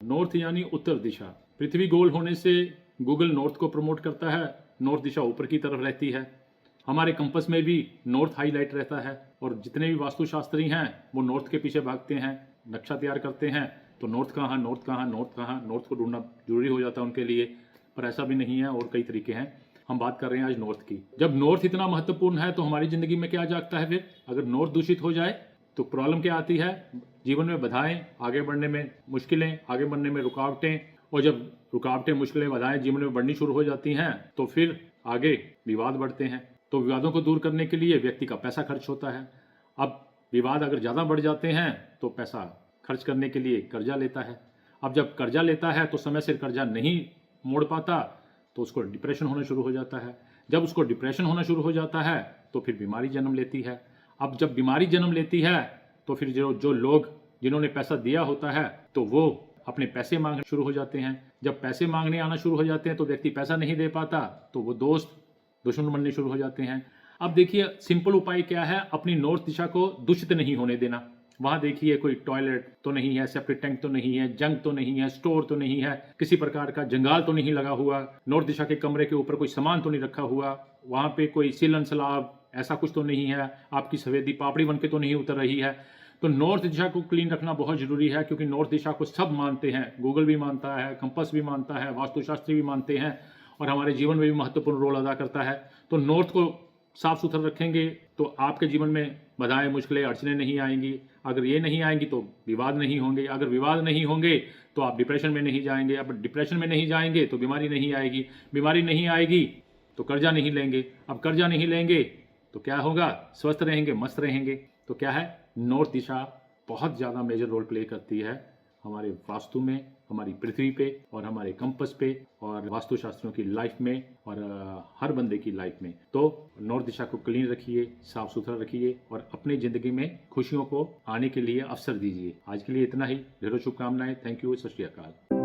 North यानी उत्तर दिशा। पृथ्वी गोल होने से गूगल नॉर्थ को प्रमोट करता है, नॉर्थ दिशा ऊपर की तरफ रहती है। हमारे कंपस में भी नॉर्थ हाईलाइट रहता है और जितने भी वास्तुशास्त्री हैं वो नॉर्थ के पीछे भागते हैं, नक्शा तैयार करते हैं तो नॉर्थ कहाँ, नॉर्थ कहाँ, नॉर्थ कहाँ, नॉर्थ को ढूंढना जरूरी हो जाता है उनके लिए, पर ऐसा भी नहीं है और कई तरीके हैं। हम बात कर रहे हैं आज नॉर्थ की। जब नॉर्थ इतना महत्वपूर्ण है तो हमारी जिंदगी में क्या जागता है फिर? अगर नॉर्थ दूषित हो जाए तो प्रॉब्लम क्या आती है? जीवन में बाधाएं, आगे बढ़ने में मुश्किलें, आगे बढ़ने में रुकावटें, और जब रुकावटें, मुश्किलें, बाधाएं जीवन में बढ़नी शुरू हो जाती हैं तो फिर आगे विवाद बढ़ते हैं। तो विवादों को दूर करने के लिए व्यक्ति का पैसा खर्च होता है। अब विवाद अगर ज़्यादा बढ़ जाते हैं तो पैसा खर्च करने के लिए कर्जा लेता है। अब जब कर्जा लेता है तो समय से कर्जा नहीं मोड़ पाता तो उसको डिप्रेशन होना शुरू हो जाता है। जब उसको डिप्रेशन होना शुरू हो जाता है तो फिर बीमारी जन्म लेती है। अब जब बीमारी जन्म लेती है तो फिर जो लोग जिन्होंने पैसा दिया होता है तो वो अपने पैसे मांगने शुरू हो जाते हैं। जब पैसे मांगने आना शुरू हो जाते हैं तो व्यक्ति पैसा नहीं दे पाता तो वो दोस्त दुश्मन बनने शुरू हो जाते हैं। अब देखिए सिंपल उपाय क्या है, अपनी नॉर्थ दिशा को दूषित नहीं होने देना। वहां देखिए कोई टॉयलेट तो नहीं है, सेप्टिक टैंक तो नहीं है, जंग तो नहीं है, स्टोर तो नहीं है, किसी प्रकार का जंगाल तो नहीं लगा हुआ, नॉर्थ दिशा के कमरे के ऊपर कोई सामान तो नहीं रखा हुआ, वहां पे कोई सीलन सलाब ऐसा कुछ तो नहीं है, आपकी सफेदी पापड़ी बन के तो नहीं उतर रही है। तो नॉर्थ दिशा को क्लीन रखना बहुत जरूरी है, क्योंकि नॉर्थ दिशा को सब मानते हैं, गूगल भी मानता है, कंपास भी मानता है, वास्तुशास्त्री भी मानते हैं और हमारे जीवन में भी महत्वपूर्ण रोल अदा करता है। तो नॉर्थ को साफ सुथरा रखेंगे तो आपके जीवन में बाधाएं, मुश्किलें, अड़चनें नहीं आएंगी। अगर ये नहीं आएंगी तो विवाद नहीं होंगे, अगर विवाद नहीं होंगे तो आप डिप्रेशन में नहीं जाएंगे, अब डिप्रेशन में नहीं जाएंगे तो बीमारी नहीं आएगी, बीमारी नहीं आएगी तो कर्जा नहीं लेंगे, अब कर्जा नहीं लेंगे तो क्या होगा? स्वस्थ रहेंगे, मस्त रहेंगे। तो क्या है, नॉर्थ दिशा बहुत ज़्यादा मेजर रोल प्ले करती है हमारे वास्तु में, हमारी पृथ्वी पे और हमारे कंपस पे और वास्तुशास्त्रियों की लाइफ में और हर बंदे की लाइफ में। तो नॉर्थ दिशा को क्लीन रखिए, साफ सुथरा रखिए और अपनी जिंदगी में खुशियों को आने के लिए अवसर दीजिए। आज के लिए इतना ही। ढेरों शुभकामनाएं। Thank you. सत श्री अकाल।